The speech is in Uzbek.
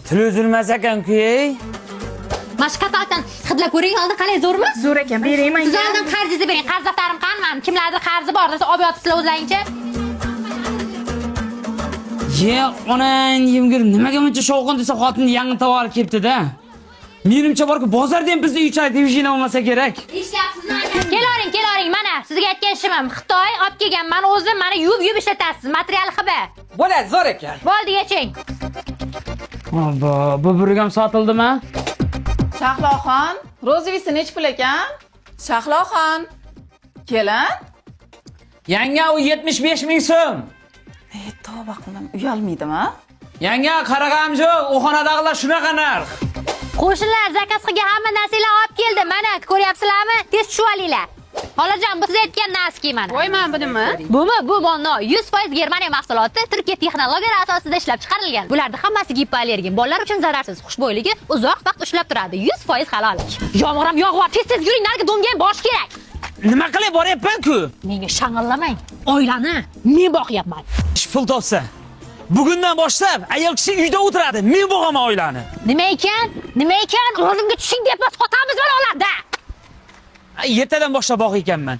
Til uzilmas ekan-ku. Mashqatdan hidlab ko'ring, oldin qalay zo'rmi? Zo'r ekan, berayman. Siz oldin qarzingizni bering. Qarz daftarim qanman? Kimlardir qarzi bor desa, olib yotibsizlar o'zlaringcha. Ye, onang yemgir nimaga buncha shovqin desa xotin yangi tovar kelibdi-da. Menimcha borku bozorda ham bizning uycha devishina bo'lmasa kerak. Eshyapsizmi aka? Kelaring, mana sizga aytgan ishim Xitoy olib kelganman, o'zim mana yuvib ishlatasiz. Material xiba. Bo'ladi, zo'r ekan. Bo'ldi, yeching. Obbo, bu burgam sotildimi? Shahloxon, rozovisi nech pul ekan? Shahloxon. Kelin. Yanga u 75 ming so'm. Tavba qildim, uyalmaydimi? Yanga qarag'amjo, u xonadagilar shunaqa narx. Qo'shnilar zakaz qilgan hamma narsalar olib keldi. Mana ko'ryapsizlarmi? Tez tushib olinglar. Xolajon, bu siz aytgan naski mana. Voyman bu nima? Bu bolno 100% Germaniya mahsuloti, Turkiya texnologiyalari asosida ishlab chiqarilgan. Bularning hammasi gipoallergen, bolalar uchun zararsiz, xushbo'yligi uzoq vaqt ushlab turadi. 100% halol. Yomg'ir ham yog'yapti, tez yuring, nariga domga borish kerak. Nima qilib boryapman-ku? Menga shang'illamang. Oilani men boqyapman. Ish pul topsa, bugundan boshlab ayol kishi uyda o'tiradi. Men bo'g'aman oilani. Nima ekan? O'zimga tushing deb sotamiz bolalarda. Ertadan boshlab boq ekanman.